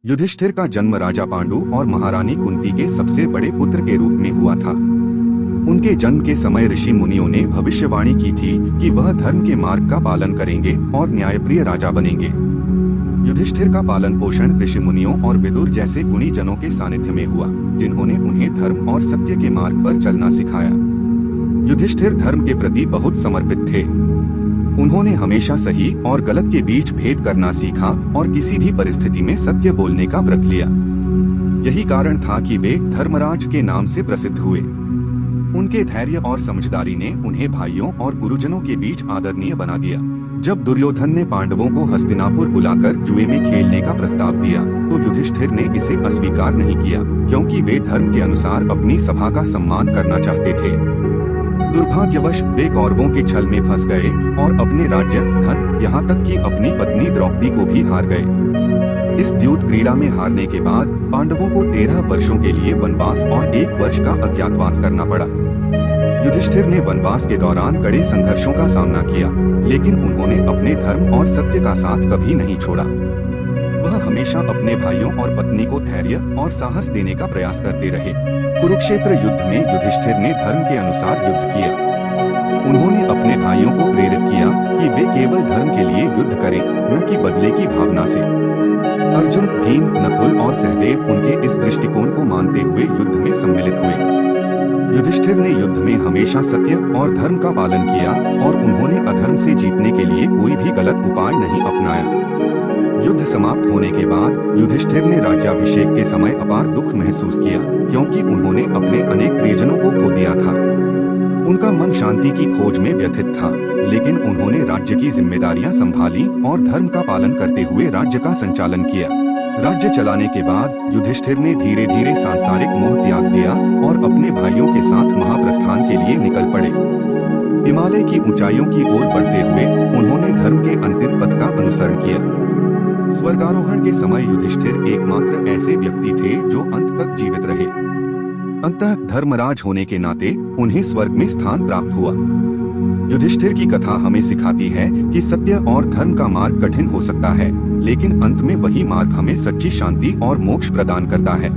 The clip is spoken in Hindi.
युधिष्ठिर का जन्म राजा पांडु और महारानी कुंती के सबसे बड़े पुत्र के रूप में हुआ था। उनके जन्म के समय ऋषि मुनियों ने भविष्यवाणी की थी कि वह धर्म के मार्ग का पालन करेंगे और न्यायप्रिय राजा बनेंगे। युधिष्ठिर का पालन पोषण ऋषि मुनियों और विदुर जैसे गुणी जनों के सानिध्य में हुआ, जिन्होंने उन्हें धर्म और सत्य के मार्ग पर चलना सिखाया। युधिष्ठिर धर्म के प्रति बहुत समर्पित थे। उन्होंने हमेशा सही और गलत के बीच भेद करना सीखा और किसी भी परिस्थिति में सत्य बोलने का व्रत लिया। यही कारण था कि वे धर्मराज के नाम से प्रसिद्ध हुए। उनके धैर्य और समझदारी ने उन्हें भाइयों और गुरुजनों के बीच आदरणीय बना दिया। जब दुर्योधन ने पांडवों को हस्तिनापुर बुलाकर जुए में खेलने का प्रस्ताव दिया, तो युधिष्ठिर ने इसे अस्वीकार नहीं किया, क्योंकि वे धर्म के अनुसार अपनी सभा का सम्मान करना चाहते थे। दुर्भाग्यवश वे कौरवों के छल में फंस गए और अपने राज्य, धन, यहाँ तक कि अपनी पत्नी द्रौपदी को भी हार गए। इस द्यूत क्रीड़ा में हारने के बाद पांडवों को 13 वर्षों के लिए वनवास और 1 वर्ष का अज्ञातवास करना पड़ा। युधिष्ठिर ने वनवास के दौरान कड़े संघर्षों का सामना किया, लेकिन उन्होंने अपने धर्म और सत्य का साथ कभी नहीं छोड़ा। वह हमेशा अपने भाइयों और पत्नी को धैर्य और साहस देने का प्रयास करते रहे। कुरुक्षेत्र युद्ध में युधिष्ठिर ने धर्म के अनुसार युद्ध किया। उन्होंने अपने भाइयों को प्रेरित किया कि वे केवल धर्म के लिए युद्ध करें, न कि बदले की भावना से। अर्जुन, भीम, नकुल और सहदेव उनके इस दृष्टिकोण को मानते हुए युद्ध में सम्मिलित हुए। युधिष्ठिर ने युद्ध में हमेशा सत्य और धर्म का पालन किया और उन्होंने अधर्म से जीतने के लिए कोई भी गलत उपाय नहीं अपनाया। युद्ध समाप्त होने के बाद युधिष्ठिर ने राज्याभिषेक के समय अपार दुख महसूस किया, क्योंकि उन्होंने अपने अनेक प्रियजनों को खो दिया था। उनका मन शांति की खोज में व्यथित था, लेकिन उन्होंने राज्य की जिम्मेदारियां संभाली और धर्म का पालन करते हुए राज्य का संचालन किया। राज्य चलाने के बाद युधिष्ठिर ने धीरे धीरे सांसारिक मोह त्याग दिया और अपने भाइयों के साथ महाप्रस्थान के लिए निकल पड़े। हिमालय की ऊंचाइयों की ओर बढ़ते हुए उन्होंने धर्म के अंतिम पथ का अनुसरण किया। स्वर्गारोहण के समय युधिष्ठिर एकमात्र ऐसे व्यक्ति थे जो अंत तक जीवित रहे। अंततः धर्मराज होने के नाते उन्हें स्वर्ग में स्थान प्राप्त हुआ। युधिष्ठिर की कथा हमें सिखाती है कि सत्य और धर्म का मार्ग कठिन हो सकता है, लेकिन अंत में वही मार्ग हमें सच्ची शांति और मोक्ष प्रदान करता है।